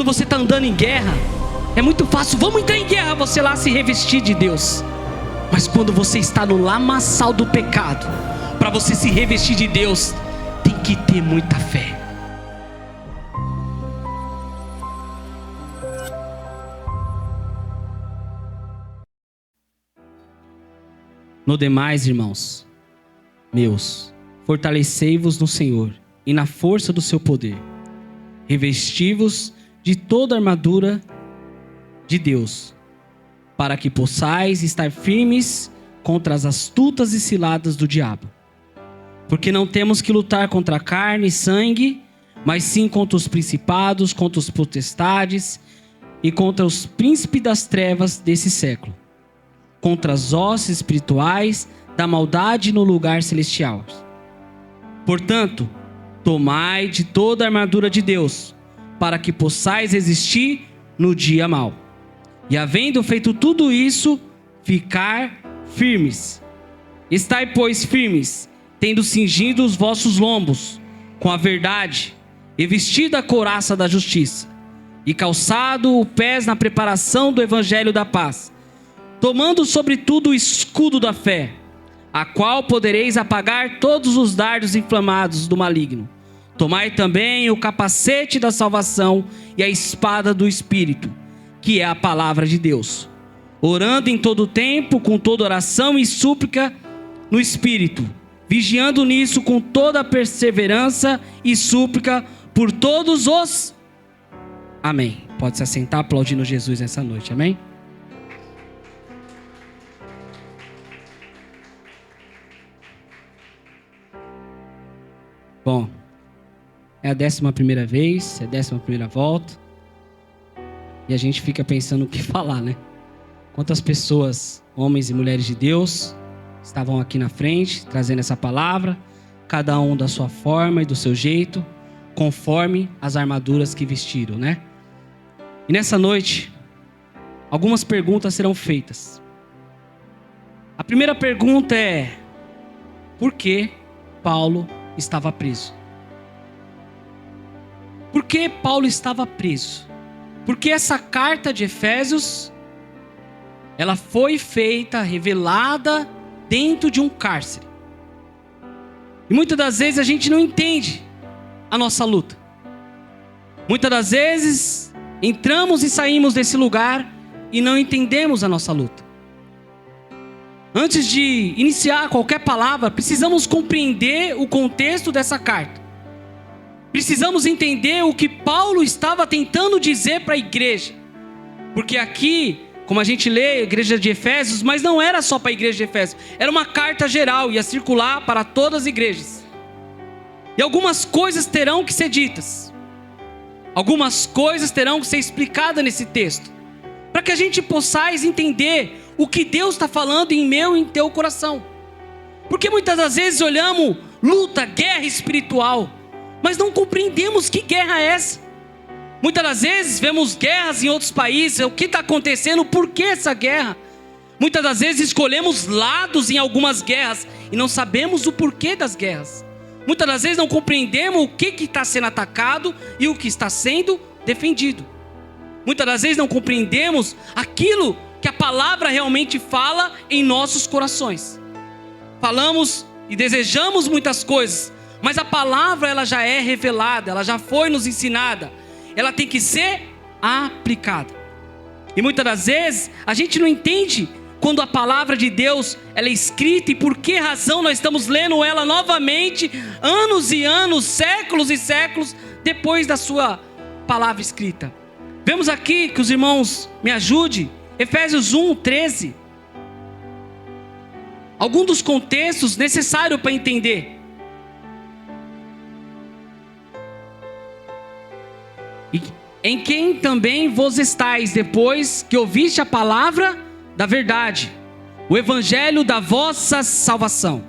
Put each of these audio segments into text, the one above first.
Quando você está andando em guerra, é muito fácil, vamos entrar em guerra, você lá se revestir de Deus. Mas quando você está no lamaçal do pecado, para você se revestir de Deus, tem que ter muita fé. No demais, irmãos meus, fortalecei-vos no Senhor e na força do seu poder. Revesti-vos de toda a armadura de Deus, para que possais estar firmes contra as astutas ciladas do diabo. Porque não temos que lutar contra carne e sangue, mas sim contra os principados, contra os potestades e contra os príncipes das trevas desse século, contra as hostes espirituais da maldade no lugar celestial. Portanto, tomai de toda a armadura de Deus, para que possais resistir no dia mau. E havendo feito tudo isso, ficar firmes. Estai, pois, firmes, tendo cingido os vossos lombos com a verdade, e vestido a couraça da justiça, e calçado os pés na preparação do evangelho da paz, tomando sobretudo o escudo da fé, a qual podereis apagar todos os dardos inflamados do maligno. Tomai também o capacete da salvação e a espada do Espírito, que é a palavra de Deus, orando em todo tempo, com toda oração e súplica no Espírito, vigiando nisso com toda perseverança e súplica por todos os... Amém. Pode se assentar aplaudindo Jesus nessa noite, amém? Bom, é a 11ª vez, é a 11ª volta, e a gente fica pensando o que falar, né? Quantas pessoas, homens e mulheres de Deus, estavam aqui na frente, trazendo essa palavra, cada um da sua forma e do seu jeito, conforme as armaduras que vestiram, né? E nessa noite, algumas perguntas serão feitas. A primeira pergunta é: por que Paulo estava preso? Por que Paulo estava preso? Porque essa carta de Efésios, ela foi feita, revelada dentro de um cárcere. E muitas das vezes a gente não entende a nossa luta. Muitas das vezes entramos e saímos desse lugar e não entendemos a nossa luta. Antes de iniciar qualquer palavra, precisamos compreender o contexto dessa carta. Precisamos entender o que Paulo estava tentando dizer para a igreja. Porque aqui, como a gente lê, a igreja de Efésios, mas não era só para a igreja de Efésios. Era uma carta geral, ia circular para todas as igrejas. E algumas coisas terão que ser ditas. Algumas coisas terão que ser explicadas nesse texto. Para que a gente possa entender o que Deus está falando em meu e em teu coração. Porque muitas das vezes olhamos luta, guerra espiritual, mas não compreendemos que guerra é essa. Muitas das vezes vemos guerras em outros países, o que está acontecendo, por que essa guerra? Muitas das vezes escolhemos lados em algumas guerras e não sabemos o porquê das guerras. Muitas das vezes não compreendemos o que está sendo atacado e o que está sendo defendido. Muitas das vezes não compreendemos aquilo que a palavra realmente fala em nossos corações. Falamos e desejamos muitas coisas, mas a palavra ela já é revelada, ela já foi nos ensinada. Ela tem que ser aplicada. E muitas das vezes a gente não entende quando a palavra de Deus ela é escrita e por que razão nós estamos lendo ela novamente, anos e anos, séculos e séculos depois da sua palavra escrita. Vemos aqui que os irmãos me ajudem, Efésios 1:13. Alguns dos contextos necessários para entender. E em quem também vos estáis, depois que ouviste a palavra da verdade, o evangelho da vossa salvação,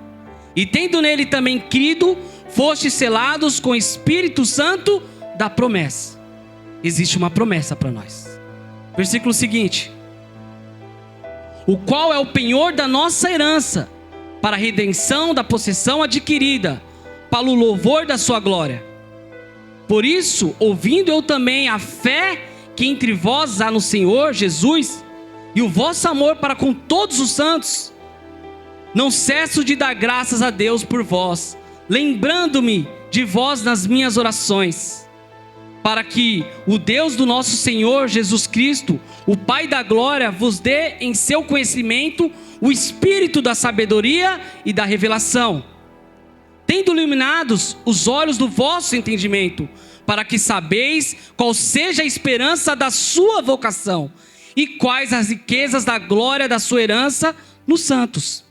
e tendo nele também crido, fostes selados com o Espírito Santo da promessa. Existe uma promessa para nós. Versículo seguinte: o qual é o penhor da nossa herança, para a redenção da possessão adquirida, para o louvor da sua glória. Por isso, ouvindo eu também a fé que entre vós há no Senhor Jesus, e o vosso amor para com todos os santos, não cesso de dar graças a Deus por vós, lembrando-me de vós nas minhas orações, para que o Deus do nosso Senhor Jesus Cristo, o Pai da glória, vos dê em seu conhecimento o espírito da sabedoria e da revelação, tendo iluminados os olhos do vosso entendimento, para que sabeis qual seja a esperança da sua vocação, e quais as riquezas da glória da sua herança nos santos,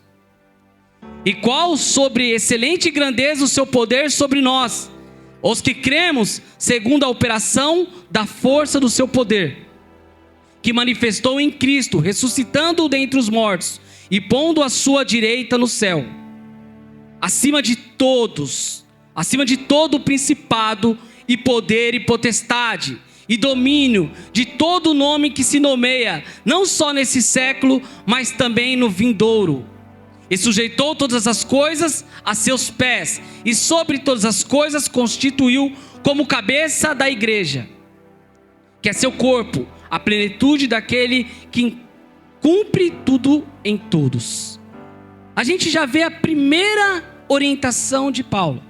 e qual sobre excelente grandeza o seu poder sobre nós, os que cremos, segundo a operação da força do seu poder, que manifestou em Cristo, ressuscitando-o dentre os mortos, e pondo a sua direita no céu, acima de todo o principado, e poder, e potestade, e domínio, de todo o nome que se nomeia, não só nesse século, mas também no vindouro. E sujeitou todas as coisas a seus pés, e sobre todas as coisas constituiu como cabeça da igreja, que é seu corpo, a plenitude daquele que cumpre tudo em todos. A gente já vê a primeira orientação de Paulo,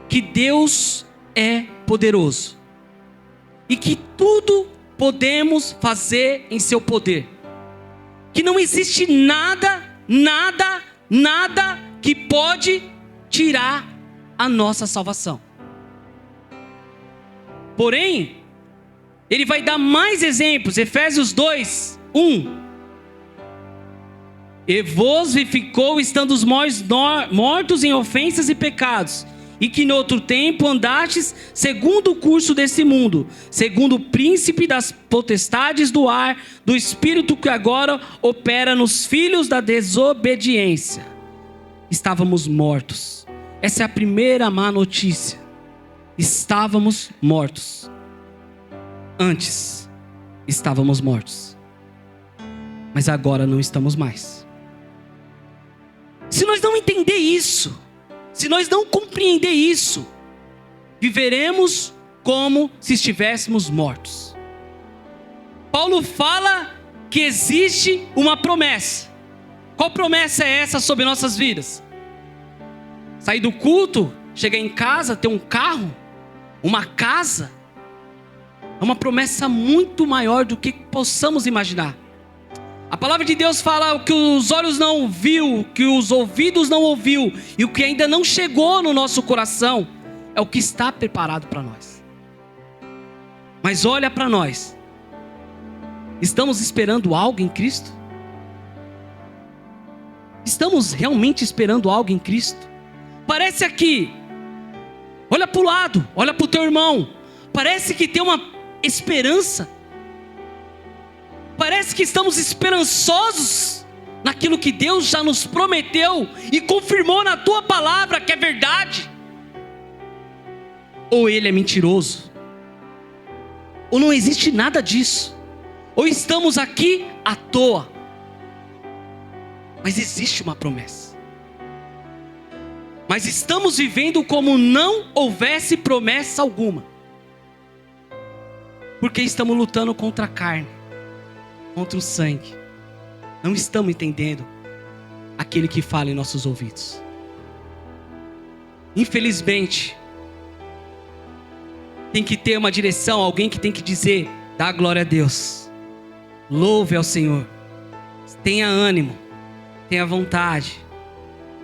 que Deus é poderoso e que tudo podemos fazer em seu poder, que não existe nada que pode tirar a nossa salvação. Porém, ele vai dar mais exemplos. Efésios 2:1. E vos vivificou estando os mortos em ofensas e pecados, e que no outro tempo andastes segundo o curso desse mundo, segundo o príncipe das potestades do ar, do espírito que agora opera nos filhos da desobediência. Estávamos mortos. Essa é a primeira má notícia. Estávamos mortos. Antes, estávamos mortos. Mas agora não estamos mais. Se nós não entender isso, se nós não compreender isso, viveremos como se estivéssemos mortos. Paulo fala que existe uma promessa. Qual promessa é essa sobre nossas vidas? Sair do culto, chegar em casa, ter um carro, uma casa. É uma promessa muito maior do que possamos imaginar. A palavra de Deus fala o que os olhos não viu, o que os ouvidos não ouviu, e o que ainda não chegou no nosso coração, é o que está preparado para nós. Mas olha para nós. Estamos esperando algo em Cristo? Estamos realmente esperando algo em Cristo? Parece aqui, olha para o lado, olha para o teu irmão, parece que tem uma esperança. Parece que estamos esperançosos naquilo que Deus já nos prometeu e confirmou na tua palavra que é verdade. Ou ele é mentiroso, ou não existe nada disso, ou estamos aqui à toa. Mas existe uma promessa. Mas estamos vivendo como não houvesse promessa alguma, porque estamos lutando contra a carne, contra o sangue. Não estamos entendendo aquele que fala em nossos ouvidos. Infelizmente, tem que ter uma direção, alguém que tem que dizer: dá glória a Deus, louve ao Senhor, tenha ânimo, tenha vontade,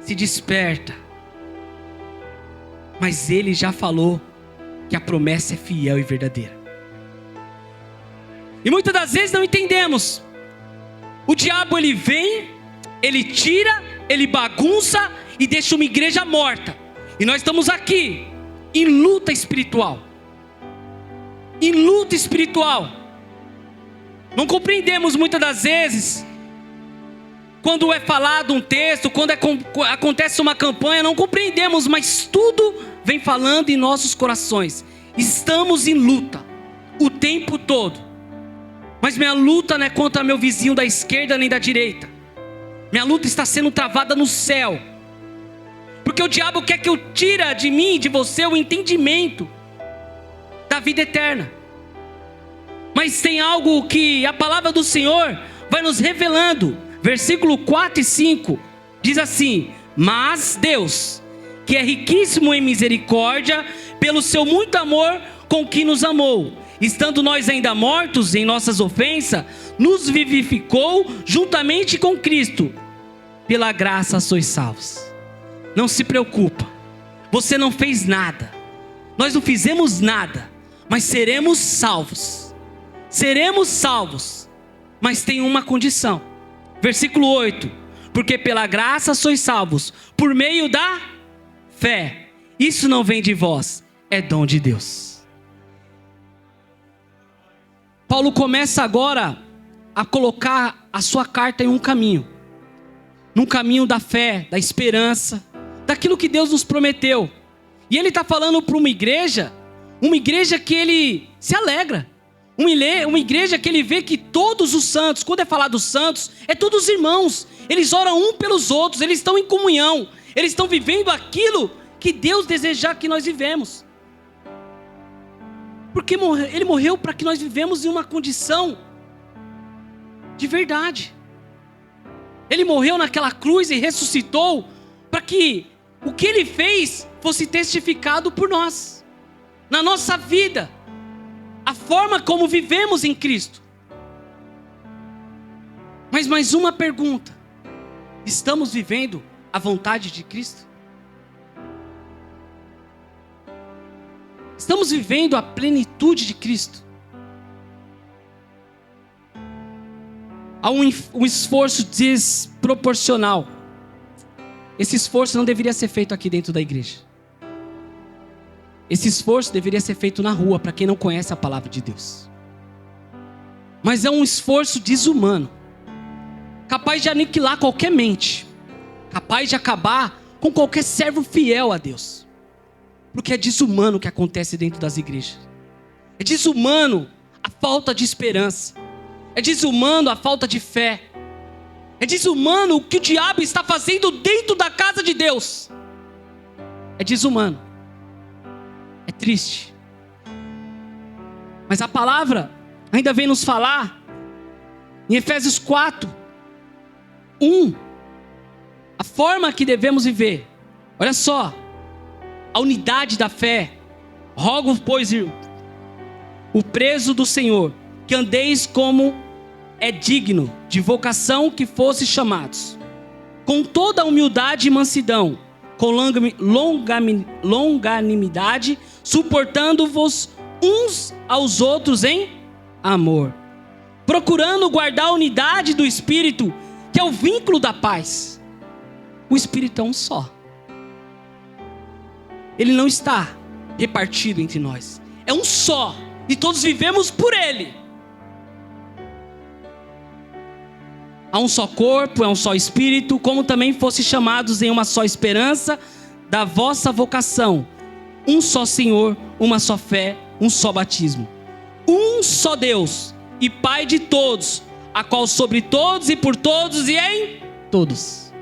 se desperta. Mas Ele já falou que a promessa é fiel e verdadeira. E muitas das vezes não entendemos. O diabo ele vem, ele tira, ele bagunça e deixa uma igreja morta. E nós estamos aqui em luta espiritual. Em luta espiritual. Não compreendemos muitas das vezes quando é falado um texto, quando acontece uma campanha, não compreendemos, mas tudo vem falando em nossos corações. Estamos em luta o tempo todo. Mas minha luta não é contra meu vizinho da esquerda nem da direita. Minha luta está sendo travada no céu. Porque Porque o diabo quer que eu tire de mim, de você, o entendimento da vida eterna. Mas tem algo que a palavra do Senhor vai nos revelando. Versículo 4 e 5 diz assim: mas Deus, que é riquíssimo em misericórdia, pelo seu muito amor com que nos amou, estando nós ainda mortos em nossas ofensas, nos vivificou juntamente com Cristo. Pela graça sois salvos. Não se preocupa, você não fez nada, nós não fizemos nada, mas seremos salvos. Seremos salvos, mas tem uma condição. Versículo 8: porque pela graça sois salvos, por meio da fé. Isso não vem de vós, é dom de Deus. Paulo começa agora a colocar a sua carta em um caminho. Num caminho da fé, da esperança, daquilo que Deus nos prometeu. E ele está falando para uma igreja que ele se alegra. Uma igreja que ele vê que todos os santos, quando é falar dos santos, é todos os irmãos. Eles oram um pelos outros, eles estão em comunhão. Eles estão vivendo aquilo que Deus deseja que nós vivemos. Porque ele morreu para que nós vivemos em uma condição de verdade. Ele morreu naquela cruz e ressuscitou para que o que ele fez fosse testificado por nós. Na nossa vida. A forma como vivemos em Cristo. Mas mais uma pergunta: estamos vivendo a vontade de Cristo? Estamos vivendo a plenitude de Cristo? Há um esforço desproporcional. Esse esforço não deveria ser feito aqui dentro da igreja. Esse esforço deveria ser feito na rua, para quem não conhece a palavra de Deus. Mas é um esforço desumano, capaz de aniquilar qualquer mente, capaz de acabar com qualquer servo fiel a Deus. Porque é desumano o que acontece dentro das igrejas. É desumano a falta de esperança. É desumano a falta de fé. É desumano o que o diabo está fazendo dentro da casa de Deus. É desumano. É triste. Mas a palavra ainda vem nos falar em Efésios 4, 1, a forma que devemos viver. Olha só, a unidade da fé. Rogo, pois, o preso do Senhor, que andeis como é digno de vocação que fosse chamados, com toda humildade e mansidão, com longanimidade, suportando-vos uns aos outros em amor, procurando guardar a unidade do Espírito, que é o vínculo da paz. O Espírito é um só. Ele não está repartido entre nós. É um só. E todos vivemos por Ele. Há um só corpo, é um só Espírito, como também fosse chamados em uma só esperança da vossa vocação. Um só Senhor, uma só fé, um só batismo. Um só Deus e Pai de todos, a qual sobre todos e por todos e em todos.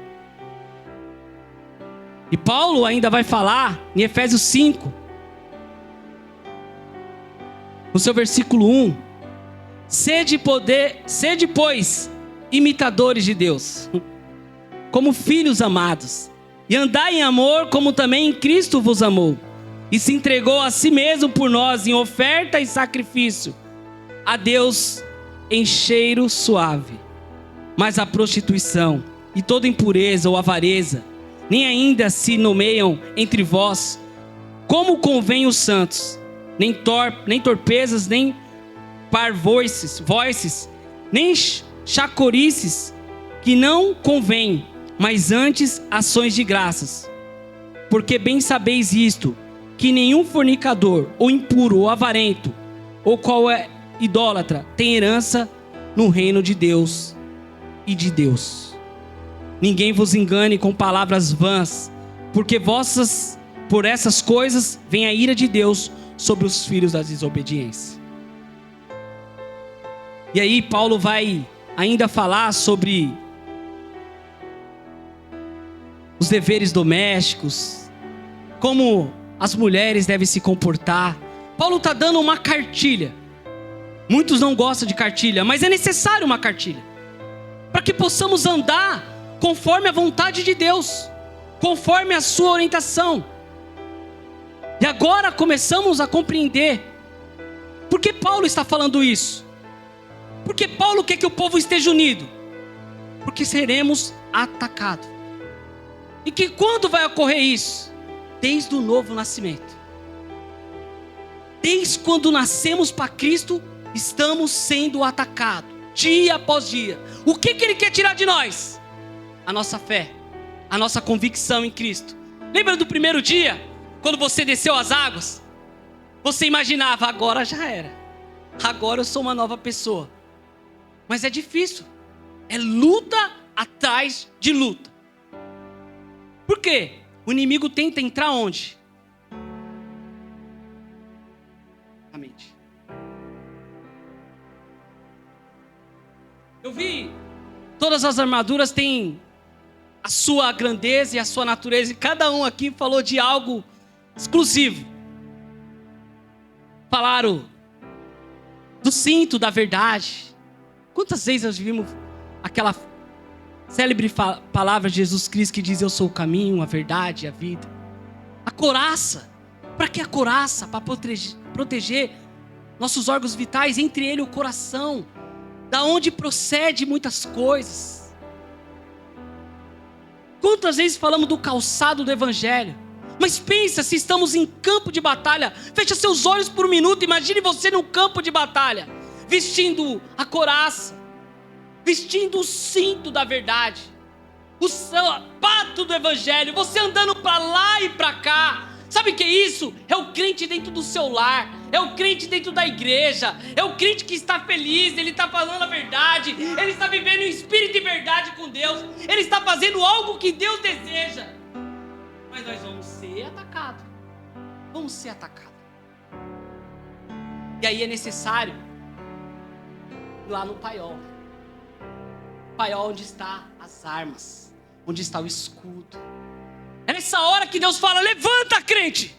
E Paulo ainda vai falar em Efésios 5, no seu versículo 1: sede, pois, imitadores de Deus, como filhos amados, e andai em amor, como também Cristo vos amou, e se entregou a si mesmo por nós em oferta e sacrifício a Deus em cheiro suave. Mas a prostituição e toda impureza ou avareza nem ainda se nomeiam entre vós, como convém os santos, nem torpezas, nem parvoices, nem chacorices, que não convém, mas antes ações de graças. Porque bem sabeis isto, que nenhum fornicador, ou impuro, ou avarento, ou qual é idólatra, tem herança no reino de Deus e de Deus. Ninguém vos engane com palavras vãs, porque por essas coisas vem a ira de Deus sobre os filhos da desobediência. E aí Paulo vai ainda falar sobre os deveres domésticos, como as mulheres devem se comportar. Paulo está dando uma cartilha. Muitos não gostam de cartilha, mas é necessário uma cartilha, para que possamos andar conforme a vontade de Deus, conforme a sua orientação. E agora começamos a compreender por que Paulo está falando isso. Porque Paulo quer que o povo esteja unido? Porque seremos atacados. E que quando vai ocorrer isso? Desde o novo nascimento. Desde quando nascemos para Cristo, estamos sendo atacados, dia após dia. O que ele quer tirar de nós? A nossa fé, a nossa convicção em Cristo. Lembra do primeiro dia, quando você desceu as águas? Você imaginava, agora já era, agora eu sou uma nova pessoa. Mas é difícil, é luta atrás de luta. Por quê? O inimigo tenta entrar onde? Na mente. Eu vi, todas as armaduras têm a sua grandeza e a sua natureza, e cada um aqui falou de algo exclusivo. Falaram do cinto da verdade. Quantas vezes nós vimos aquela célebre palavra de Jesus Cristo que diz: eu sou o caminho, a verdade e a vida. A couraça. Para que a couraça? Para proteger nossos órgãos vitais, entre eles o coração, da onde procede muitas coisas. Quantas vezes falamos do calçado do evangelho? Mas pensa, se estamos em campo de batalha, fecha seus olhos por um minuto, imagine você num campo de batalha, vestindo a couraça, vestindo o cinto da verdade, o sapato do evangelho, você andando para lá e para cá. Sabe o que é isso? É o crente dentro do seu lar, é o crente dentro da igreja, é o crente que está feliz, ele está falando a verdade, ele está vivendo em espírito de verdade com Deus, ele está fazendo algo que Deus deseja. Mas nós vamos ser atacados, vamos ser atacados. E aí é necessário ir lá no paiol. Paiol onde está as armas, onde está o escudo. É nessa hora que Deus fala: levanta, crente,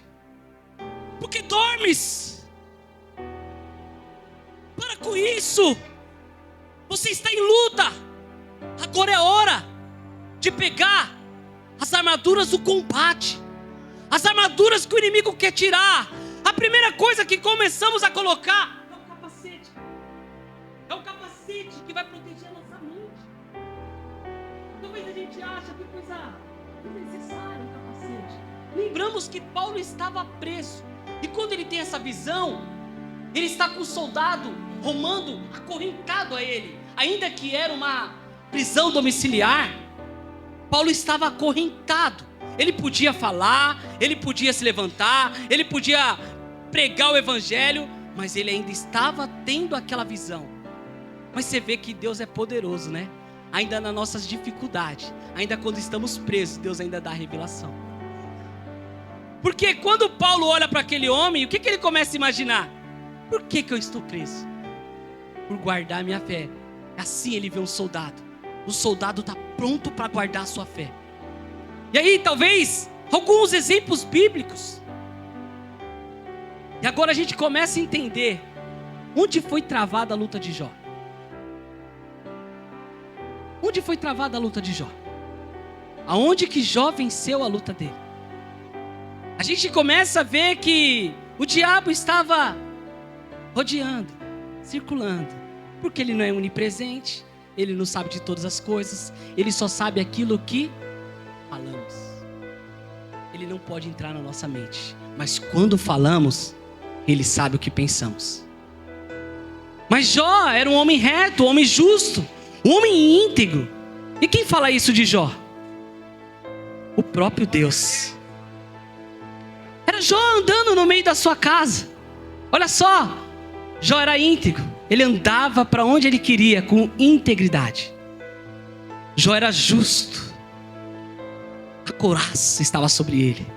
porque dormes. Para com isso, você está em luta. Agora é hora de pegar as armaduras do combate, as armaduras que o inimigo quer tirar. A primeira coisa que começamos a colocar é o capacete. É o capacete que vai proteger a nossa mente. Talvez a gente ache que coisa necessária um capacete. Lembramos que Paulo estava preso, e quando ele tem essa visão, ele está com um soldado romano acorrentado a ele. Ainda que era uma prisão domiciliar, Paulo estava acorrentado. Ele podia falar, ele podia se levantar, ele podia pregar o evangelho, mas ele ainda estava tendo aquela visão. Mas você vê que Deus é poderoso, né? Ainda nas nossas dificuldades, ainda quando estamos presos, Deus ainda dá a revelação. Porque quando Paulo olha para aquele homem, o que ele começa a imaginar? Por que eu estou preso? Por guardar a minha fé. Assim ele vê um soldado. O soldado está pronto para guardar a sua fé. E aí talvez alguns exemplos bíblicos. E agora a gente começa a entender onde foi travada a luta de Jó. Onde foi travada a luta de Jó? Aonde que Jó venceu a luta dele? A gente começa a ver que o diabo estava rodeando, circulando, porque ele não é onipresente, ele não sabe de todas as coisas, ele só sabe aquilo que falamos. Ele não pode entrar na nossa mente, mas quando falamos, ele sabe o que pensamos. Mas Jó era um homem reto, um homem justo, um homem íntegro. E quem fala isso de Jó? O próprio Deus. Era Jó andando no meio da sua casa. Olha só, Jó era íntegro. Ele andava para onde ele queria com integridade. Jó era justo. A couraça estava sobre ele.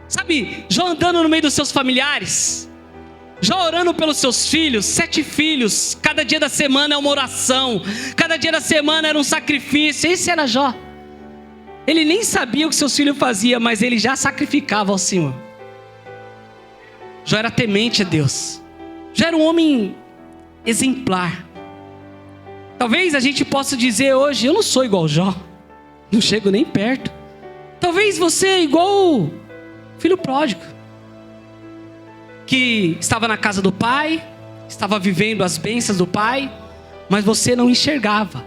Sabe, Jó andando no meio dos seus familiares, Jó orando pelos seus filhos, 7 filhos, cada dia da semana é uma oração, cada dia da semana era um sacrifício. Esse era Jó. Ele nem sabia o que seus filhos faziam, mas ele já sacrificava ao Senhor. Jó era temente a Deus. Jó era um homem exemplar. Talvez a gente possa dizer hoje, eu não sou igual Jó. Não chego nem perto. Talvez você é igual o filho pródigo, que estava na casa do pai, estava vivendo as bênçãos do pai, mas você não enxergava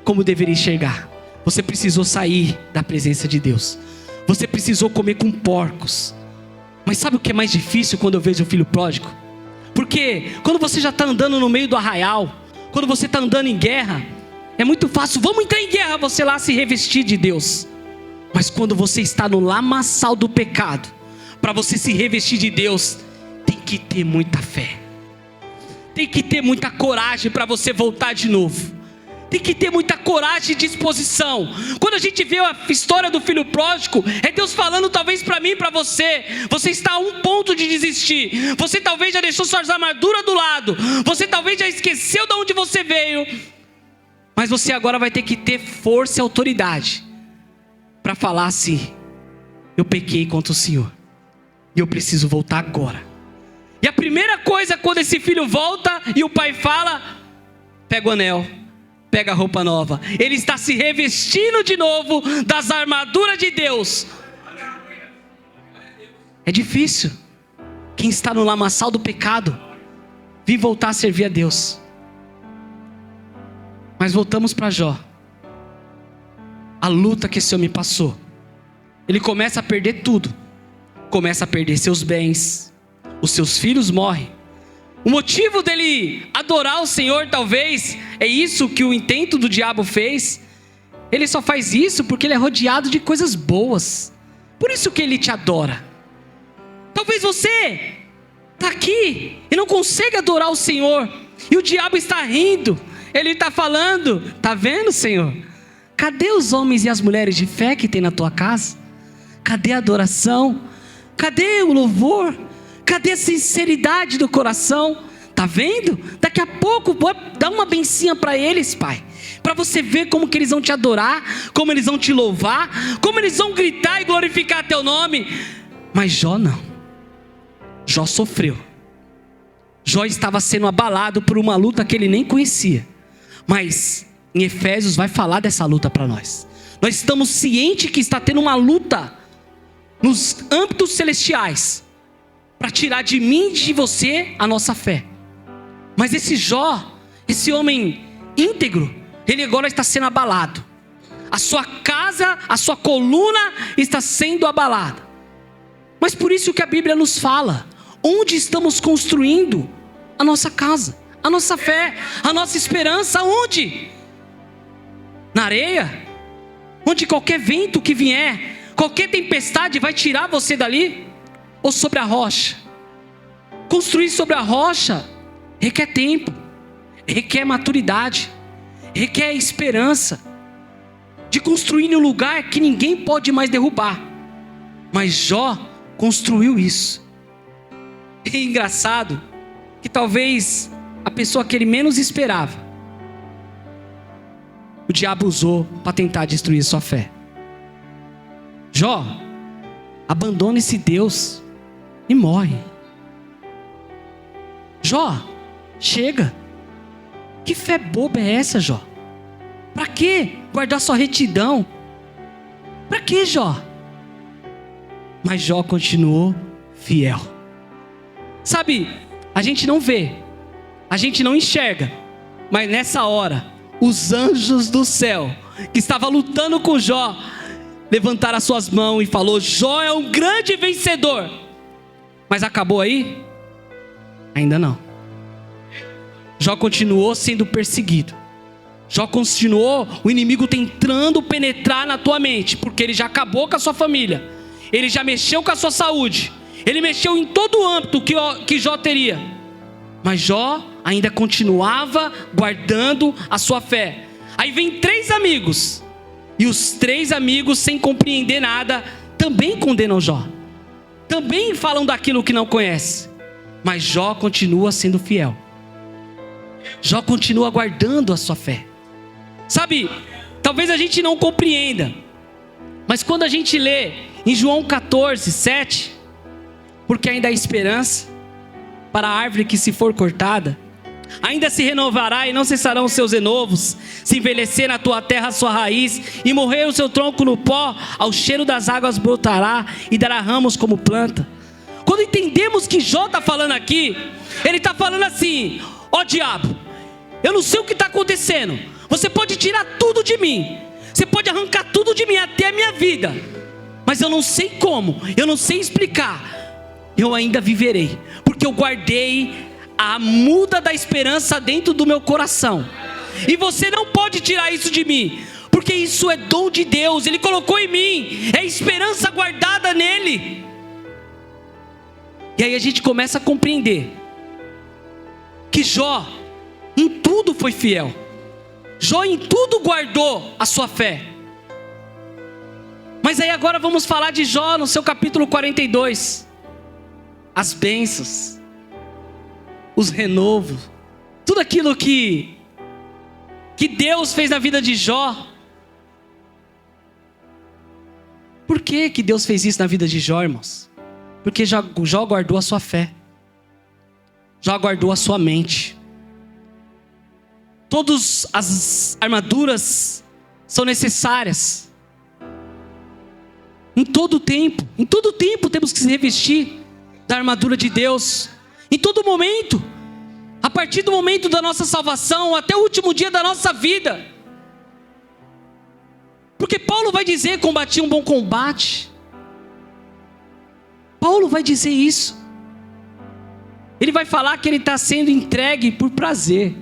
como deveria enxergar. Você precisou sair da presença de Deus. Você precisou comer com porcos. Mas sabe o que é mais difícil quando eu vejo o filho pródigo? Porque quando você já está andando no meio do arraial, quando você está andando em guerra, é muito fácil, vamos entrar em guerra, você lá se revestir de Deus. Mas quando você está no lamaçal do pecado, para você se revestir de Deus, tem que ter muita fé. Tem que ter muita coragem para você voltar de novo. Tem que ter muita coragem e disposição. Quando a gente vê a história do filho pródigo, é Deus falando talvez para mim e para você. Você está a um ponto de desistir. Você talvez já deixou suas armaduras do lado. Você talvez já esqueceu de onde você veio. Mas você agora vai ter que ter força e autoridade para falar assim: eu pequei contra o Senhor e eu preciso voltar agora. E a primeira coisa quando esse filho volta e o pai fala: pega o anel, pega a roupa nova. Ele está se revestindo de novo das armaduras de Deus. É difícil quem está no lamaçal do pecado vir voltar a servir a Deus. Mas voltamos para Jó. A luta que esse homem passou. Ele começa a perder tudo. Começa a perder seus bens. Os seus filhos morrem. O motivo dele adorar o Senhor talvez é isso que o intento do diabo fez. Ele só faz isso porque ele é rodeado de coisas boas. Por isso que ele te adora. Talvez você está aqui e não consegue adorar o Senhor. E o diabo está rindo. Ele está falando: está vendo, Senhor? Cadê os homens e as mulheres de fé que tem na tua casa? Cadê a adoração? Cadê o louvor? Cadê a sinceridade do coração? Tá vendo? Daqui a pouco dá uma bencinha para eles, Pai, para você ver como que eles vão te adorar, como eles vão te louvar, como eles vão gritar e glorificar teu nome. Mas Jó não. Jó sofreu. Jó estava sendo abalado por uma luta que ele nem conhecia. Mas em Efésios vai falar dessa luta para nós. Nós estamos cientes que está tendo uma luta nos âmbitos celestiais para tirar de mim e de você a nossa fé. Mas esse Jó, esse homem íntegro, ele agora está sendo abalado. A sua casa, a sua coluna está sendo abalada. Mas por isso que a Bíblia nos fala: onde estamos construindo a nossa casa, a nossa fé, a nossa esperança? Onde? Na areia? Onde qualquer vento que vier, qualquer tempestade vai tirar você dali? Ou sobre a rocha? Construir sobre a rocha requer tempo, requer maturidade, requer esperança, de construir em um lugar que ninguém pode mais derrubar. Mas Jó construiu isso. E é engraçado que talvez a pessoa que ele menos esperava, o diabo usou para tentar destruir sua fé. Jó, abandona esse Deus e morre. Jó, chega. Que fé boba é essa, Jó? Para que guardar sua retidão? Para que, Jó? Mas Jó continuou fiel. Sabe, a gente não vê, a gente não enxerga, mas nessa hora, os anjos do céu, que estavam lutando com Jó, levantaram as suas mãos e falou: Jó é um grande vencedor. Mas acabou aí? Ainda não. Jó continuou sendo perseguido. Jó continuou, o inimigo tentando penetrar na tua mente, porque ele já acabou com a sua família, ele já mexeu com a sua saúde, ele mexeu em todo o âmbito que Jó teria. Mas Jó ainda continuava guardando a sua fé. Aí vem 3 amigos, e os 3 amigos, sem compreender nada, também condenam Jó, também falam daquilo que não conhece. Mas Jó continua sendo fiel. Jó continua guardando a sua fé. Sabe, talvez a gente não compreenda, Mas quando a gente lê em João 14, 7, porque ainda há esperança para a árvore que se for cortada, ainda se renovará e não cessarão os seus renovos. Se envelhecer na tua terra a sua raiz e morrer o seu tronco no pó, ao cheiro das águas brotará e dará ramos como planta. Quando entendemos que Jó está falando aqui, ele está falando assim: ó diabo, eu não sei o que está acontecendo, você pode tirar tudo de mim, você pode arrancar tudo de mim, até a minha vida, mas eu não sei como, eu não sei explicar, eu ainda viverei, porque eu guardei a muda da esperança dentro do meu coração, e você não pode tirar isso de mim, porque isso é dom de Deus, Ele colocou em mim, é esperança guardada nele. E aí a gente começa a compreender que Jó em tudo foi fiel, Jó em tudo guardou a sua fé. Mas aí agora vamos falar de Jó no seu capítulo 42, as bênçãos, os renovos, tudo aquilo que Deus fez na vida de Jó. Por que Deus fez isso na vida de Jó, irmãos? Porque Jó guardou a sua fé, Jó guardou a sua mente. Todas as armaduras são necessárias. Em todo tempo temos que se revestir da armadura de Deus. Em todo momento, a partir do momento da nossa salvação até o último dia da nossa vida. Porque Paulo vai dizer: combati um bom combate. Paulo vai dizer isso. Ele vai falar que ele está sendo entregue por prazer.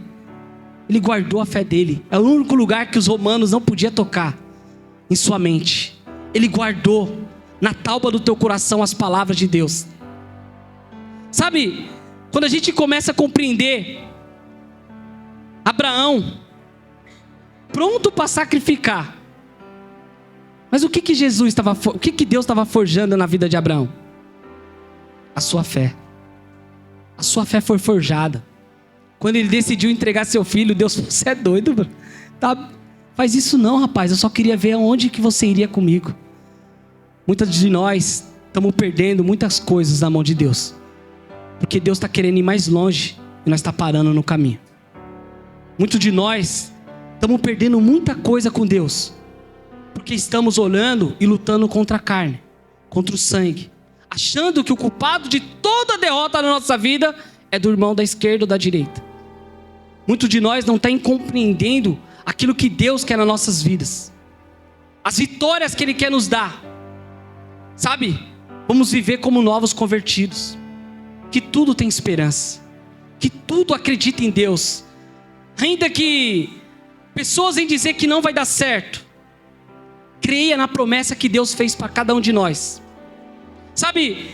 Ele guardou a fé dele. É o único lugar que os romanos não podiam tocar, em sua mente. Ele guardou na tauba do teu coração as palavras de Deus. Sabe, quando a gente começa a compreender Abraão, pronto para sacrificar. Mas o que Deus estava forjando na vida de Abraão? A sua fé. A sua fé foi forjada. Quando ele decidiu entregar seu filho, Deus falou: você é doido, bro? Tá, faz isso não, rapaz, eu só queria ver aonde que você iria comigo. Muitos de nós estamos perdendo muitas coisas na mão de Deus, porque Deus está querendo ir mais longe e nós estamos parando no caminho. Muitos de nós estamos perdendo muita coisa com Deus, porque estamos olhando e lutando contra a carne, contra o sangue, achando que o culpado de toda a derrota na nossa vida é do irmão da esquerda ou da direita. Muitos de nós não estão compreendendo aquilo que Deus quer nas nossas vidas, as vitórias que Ele quer nos dar. Sabe, vamos viver como novos convertidos, que tudo tem esperança, que tudo acredita em Deus, ainda que pessoas vêm dizer que não vai dar certo, creia na promessa que Deus fez para cada um de nós. Sabe,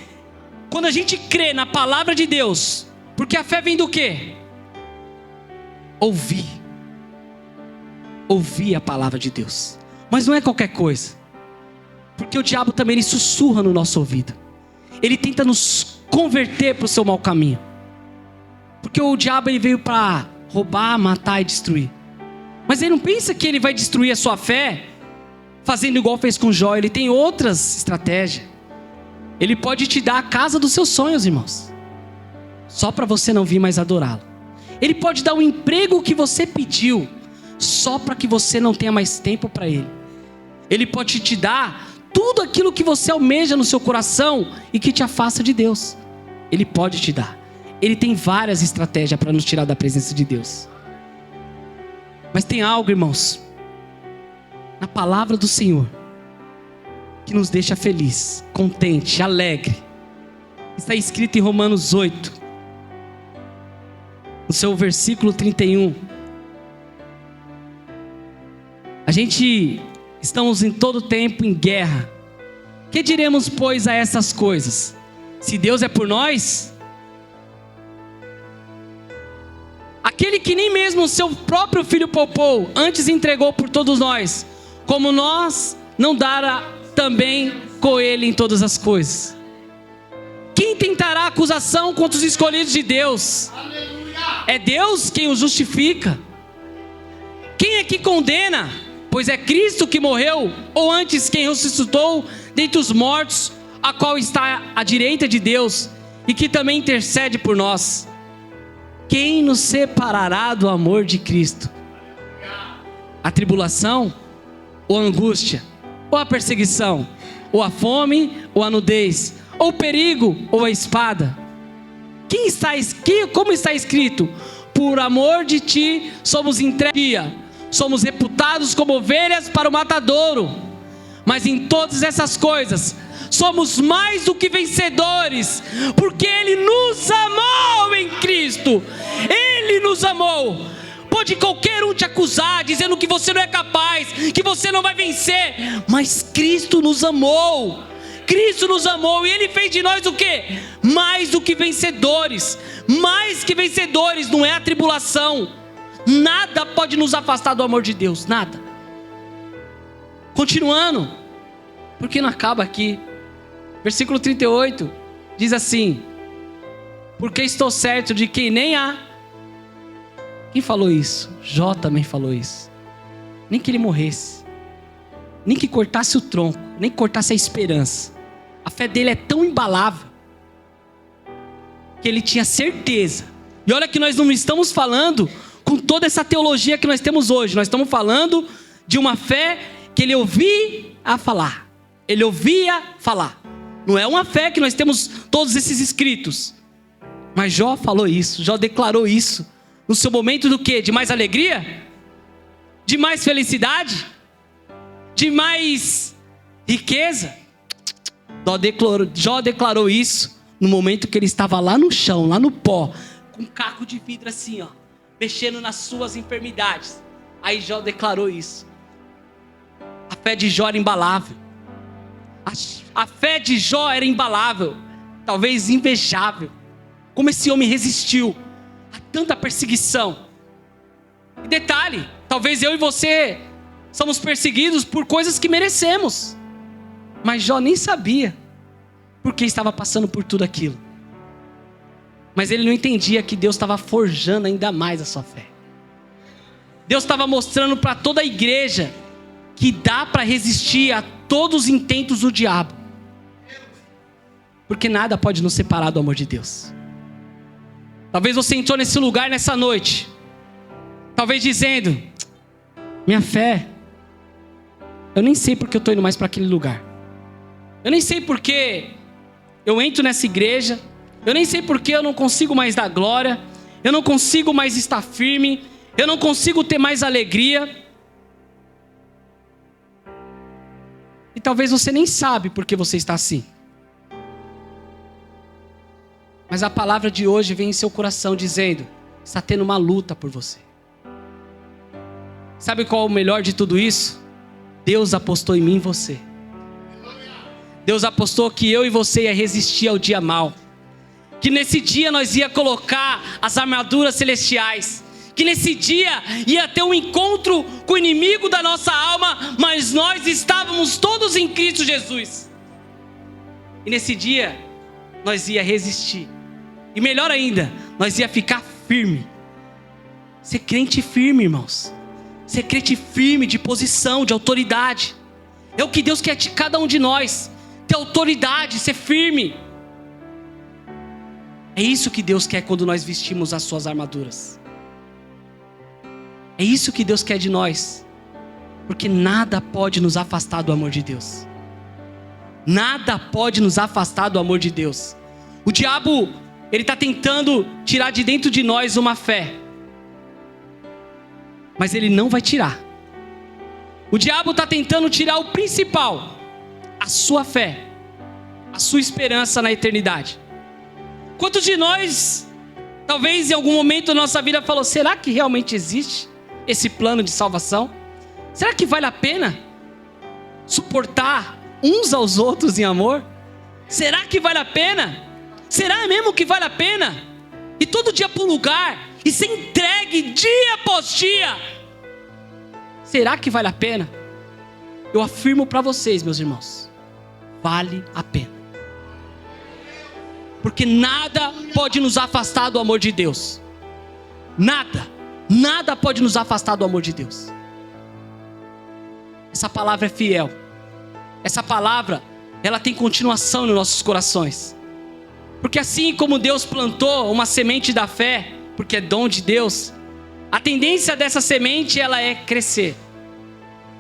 quando a gente crê na palavra de Deus, porque a fé vem do quê? Ouvir a palavra de Deus. Mas não é qualquer coisa, porque o diabo também ele sussurra no nosso ouvido, ele tenta nos converter para o seu mau caminho, porque o diabo ele veio para roubar, matar e destruir. Mas ele não pensa que ele vai destruir a sua fé fazendo igual fez com Jó. Ele tem outras estratégias. Ele pode te dar a casa dos seus sonhos, irmãos, só para você não vir mais adorá-lo. Ele pode dar o emprego que você pediu, só para que você não tenha mais tempo para Ele. Ele pode te dar tudo aquilo que você almeja no seu coração e que te afasta de Deus. Ele pode te dar. Ele tem várias estratégias para nos tirar da presença de Deus. Mas tem algo, irmãos, na palavra do Senhor, que nos deixa feliz, contente, alegre. Está escrito em Romanos 8, no seu versículo 31. Estamos em todo tempo em guerra. Que diremos, pois, a essas coisas? Se Deus é por nós, aquele que nem mesmo o seu próprio filho poupou, antes entregou por todos nós, como nós não dará também com ele em todas as coisas? Quem tentará acusação contra os escolhidos de Deus? É Deus quem os justifica. Quem é que condena? Pois é Cristo que morreu, ou antes quem ressuscitou dentre os mortos, a qual está à direita de Deus, e que também intercede por nós. Quem nos separará do amor de Cristo? A tribulação, ou a angústia, ou a perseguição, ou a fome, ou a nudez, ou o perigo, ou a espada? Como está escrito? Por amor de ti somos entregues, somos reputados como ovelhas para o matadouro. Mas em todas essas coisas somos mais do que vencedores, porque Ele nos amou em Cristo. Ele nos amou. Pode qualquer um te acusar, dizendo que você não é capaz, que você não vai vencer, mas Cristo nos amou. Cristo nos amou e Ele fez de nós o quê? Mais do que vencedores. Mais que vencedores, não é a tribulação. Nada pode nos afastar do amor de Deus, nada. Continuando, porque não acaba aqui. Versículo 38 diz assim: porque estou certo de que nem há. Quem falou isso? Jó também falou isso. Nem que ele morresse, nem que cortasse o tronco, nem que cortasse a esperança. A fé dele é tão imbalável que ele tinha certeza. E olha que nós não estamos falando com toda essa teologia que nós temos hoje. Nós estamos falando de uma fé que ele ouvia falar. Ele ouvia falar. Não é uma fé que nós temos todos esses escritos. Mas Jó falou isso, Jó declarou isso. No seu momento do quê? De mais alegria? De mais felicidade? De mais riqueza? Jó declarou isso no momento que ele estava lá no chão, lá no pó, com um caco de vidro assim, ó, mexendo nas suas enfermidades. Aí Jó declarou isso. A fé de Jó era imbalável. A fé de Jó era imbalável, talvez invejável. Como esse homem resistiu a tanta perseguição. E detalhe, talvez eu e você somos perseguidos por coisas que merecemos. Mas Jó nem sabia porque estava passando por tudo aquilo. Mas ele não entendia que Deus estava forjando ainda mais a sua fé. Deus estava mostrando para toda a igreja que dá para resistir a todos os intentos do diabo. Porque nada pode nos separar do amor de Deus. Talvez você entrou nesse lugar nessa noite, talvez dizendo: minha fé, eu nem sei porque eu estou indo mais para aquele lugar. Eu nem sei porque eu entro nessa igreja. Eu nem sei porque eu não consigo mais dar glória. Eu não consigo mais estar firme. Eu não consigo ter mais alegria. E talvez você nem sabe porque você está assim. Mas a palavra de hoje vem em seu coração dizendo: está tendo uma luta por você. Sabe qual é o melhor de tudo isso? Deus apostou em mim e você. Deus apostou que eu e você ia resistir ao dia mau. Que nesse dia nós ia colocar as armaduras celestiais. Que nesse dia ia ter um encontro com o inimigo da nossa alma, mas nós estávamos todos em Cristo Jesus. E nesse dia nós ia resistir. E melhor ainda, nós ia ficar firme. Ser crente firme, irmãos. Ser crente firme, de posição, de autoridade. É o que Deus quer de cada um de nós. Ter autoridade, ser firme. É isso que Deus quer quando nós vestimos as suas armaduras. É isso que Deus quer de nós. Porque nada pode nos afastar do amor de Deus. Nada pode nos afastar do amor de Deus. O diabo, ele está tentando tirar de dentro de nós uma fé. Mas ele não vai tirar. O diabo está tentando tirar o principal. A sua fé. A sua esperança na eternidade. Quantos de nós, talvez em algum momento da nossa vida, falou: será que realmente existe esse plano de salvação? Será que vale a pena suportar uns aos outros em amor? Será que vale a pena? Será mesmo que vale a pena? E todo dia para um lugar, e ser entregue dia após dia. Será que vale a pena? Eu afirmo para vocês, meus irmãos, vale a pena. Porque nada pode nos afastar do amor de Deus. Nada pode nos afastar do amor de Deus. essa palavra é fiel. Essa palavra, ela tem continuação nos nossos corações. Porque assim como Deus plantou uma semente da fé, porque é dom de Deus, a tendência dessa semente, ela é crescer.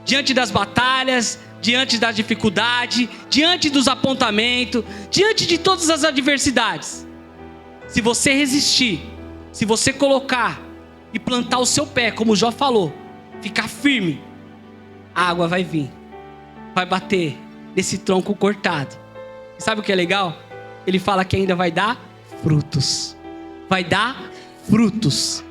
Diante das batalhas, diante da dificuldade, diante dos apontamentos, diante de todas as adversidades. Se você resistir, se você colocar e plantar o seu pé, como o Jó falou, ficar firme, a água vai vir, vai bater nesse tronco cortado. E sabe o que é legal? Ele fala que ainda vai dar frutos. Vai dar frutos.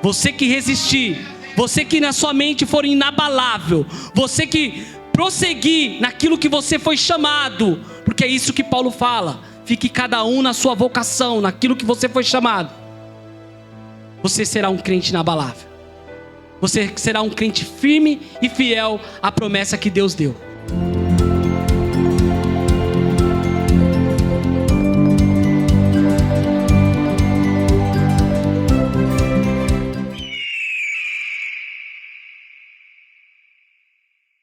Você que resistir, você que na sua mente for inabalável, você que prosseguir naquilo que você foi chamado, porque é isso que Paulo fala, fique cada um na sua vocação, naquilo que você foi chamado. Você será um crente inabalável. Você será um crente firme e fiel à promessa que Deus deu.